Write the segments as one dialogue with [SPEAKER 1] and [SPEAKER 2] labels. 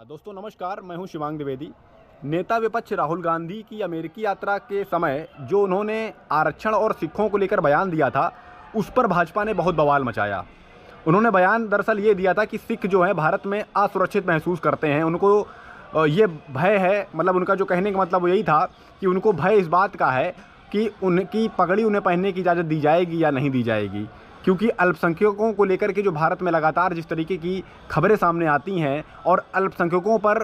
[SPEAKER 1] दोस्तों नमस्कार, मैं हूं शिवांग द्विवेदी। नेता विपक्ष राहुल गांधी की अमेरिकी यात्रा के समय जो उन्होंने आरक्षण और सिखों को लेकर बयान दिया था, उस पर भाजपा ने बहुत बवाल मचाया। उन्होंने बयान दरअसल ये दिया था कि सिख जो हैं भारत में असुरक्षित महसूस करते हैं, उनको ये भय है, मतलब उनका जो कहने का मतलब यही था कि उनको भय इस बात का है कि उनकी पगड़ी उन्हें पहनने की इजाज़त दी जाएगी या नहीं दी जाएगी। क्योंकि अल्पसंख्यकों को लेकर के जो भारत में लगातार जिस तरीके की खबरें सामने आती हैं और अल्पसंख्यकों पर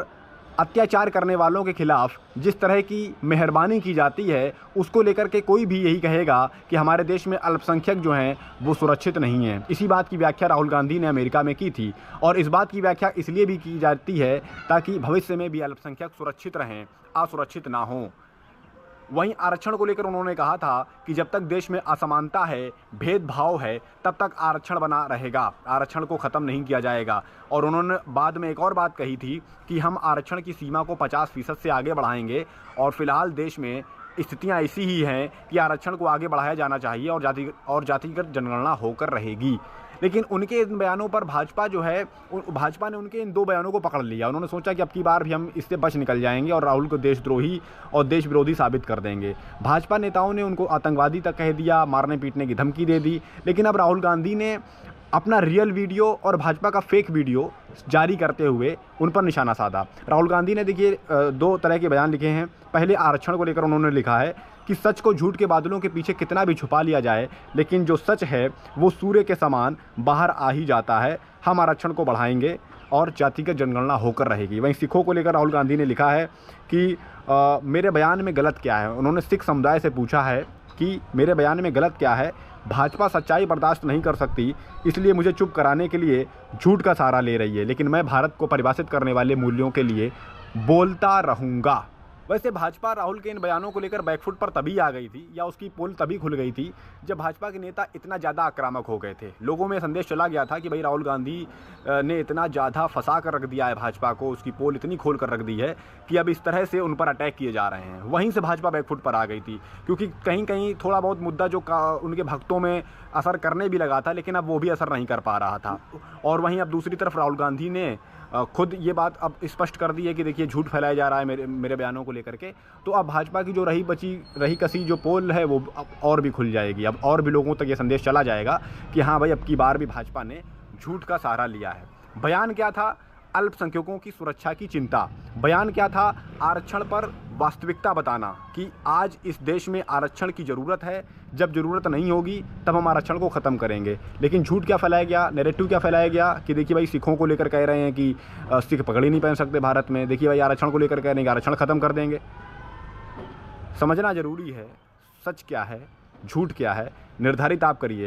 [SPEAKER 1] अत्याचार करने वालों के खिलाफ जिस तरह की मेहरबानी की जाती है, उसको लेकर के कोई भी यही कहेगा कि हमारे देश में अल्पसंख्यक जो हैं वो सुरक्षित नहीं हैं। इसी बात की व्याख्या राहुल गांधी ने अमेरिका में की थी और इस बात की व्याख्या इसलिए भी की जाती है ताकि भविष्य में भी अल्पसंख्यक सुरक्षित रहें, असुरक्षित ना हों। वहीं आरक्षण को लेकर उन्होंने कहा था कि जब तक देश में असमानता है, भेदभाव है, तब तक आरक्षण बना रहेगा, आरक्षण को ख़त्म नहीं किया जाएगा। और उन्होंने बाद में एक और बात कही थी कि हम आरक्षण की सीमा को 50% से आगे बढ़ाएंगे और फिलहाल देश में स्थितियां ऐसी ही हैं कि आरक्षण को आगे बढ़ाया जाना चाहिए और जातिगत जनगणना होकर रहेगी। लेकिन उनके इन बयानों पर भाजपा ने उनके इन दो बयानों को पकड़ लिया। उन्होंने सोचा कि अब की बार भी हम इससे बच निकल जाएंगे और राहुल को देशद्रोही और देश विरोधी साबित कर देंगे। भाजपा नेताओं ने उनको आतंकवादी तक कह दिया, मारने पीटने की धमकी दे दी। लेकिन अब राहुल गांधी ने अपना रियल वीडियो और भाजपा का फेक वीडियो जारी करते हुए उन पर निशाना साधा। राहुल गांधी ने देखिए दो तरह के बयान लिखे हैं। पहले आरक्षण को लेकर उन्होंने लिखा है कि सच को झूठ के बादलों के पीछे कितना भी छुपा लिया जाए, लेकिन जो सच है वो सूर्य के समान बाहर आ ही जाता है। हम आरक्षण को बढ़ाएंगे और जातिगत जनगणना होकर रहेगी। वहीं सिखों को लेकर राहुल गांधी ने लिखा है कि मेरे बयान में गलत क्या है। उन्होंने सिख समुदाय से पूछा है कि मेरे बयान में गलत क्या है। भाजपा सच्चाई बर्दाश्त नहीं कर सकती, इसलिए मुझे चुप कराने के लिए झूठ का सहारा ले रही है, लेकिन मैं भारत को परिभाषित करने वाले मूल्यों के लिए बोलता रहूँगा। वैसे भाजपा राहुल के इन बयानों को लेकर बैकफुट पर तभी आ गई थी या उसकी पोल तभी खुल गई थी जब भाजपा के नेता इतना ज़्यादा आक्रामक हो गए थे। लोगों में संदेश चला गया था कि भाई राहुल गांधी ने इतना ज़्यादा फंसा कर रख दिया है भाजपा को, उसकी पोल इतनी खोल कर रख दी है कि अब इस तरह से उन पर अटैक किए जा रहे हैं। वहीं से भाजपा बैकफुट पर आ गई थी क्योंकि कहीं कहीं थोड़ा बहुत मुद्दा जो उनके भक्तों में असर करने भी लगा था, लेकिन अब वो भी असर नहीं कर पा रहा था। और वहीं अब दूसरी तरफ राहुल गांधी ने खुद ये बात अब स्पष्ट कर दी है कि देखिए झूठ फैलाया जा रहा है मेरे बयानों को लेकर के। तो अब भाजपा की जो रही कसी जो पोल है वो अब और भी खुल जाएगी। अब और भी लोगों तक ये संदेश चला जाएगा कि हाँ भाई, अब की बार भी भाजपा ने झूठ का सहारा लिया है। बयान क्या था? अल्पसंख्यकों की सुरक्षा की चिंता। बयान क्या था? आरक्षण पर वास्तविकता बताना कि आज इस देश में आरक्षण की ज़रूरत है, जब ज़रूरत नहीं होगी तब हम आरक्षण को ख़त्म करेंगे। लेकिन झूठ क्या फैलाया गया, नैरेटिव क्या फैलाया गया कि देखिए भाई सिखों को लेकर कह रहे हैं कि सिख पगड़ी नहीं पहन सकते भारत में, देखिए भाई आरक्षण को लेकर कह रहे हैं कि आरक्षण ख़त्म कर देंगे। समझना ज़रूरी है सच क्या है, झूठ क्या है, निर्धारित आप करिए।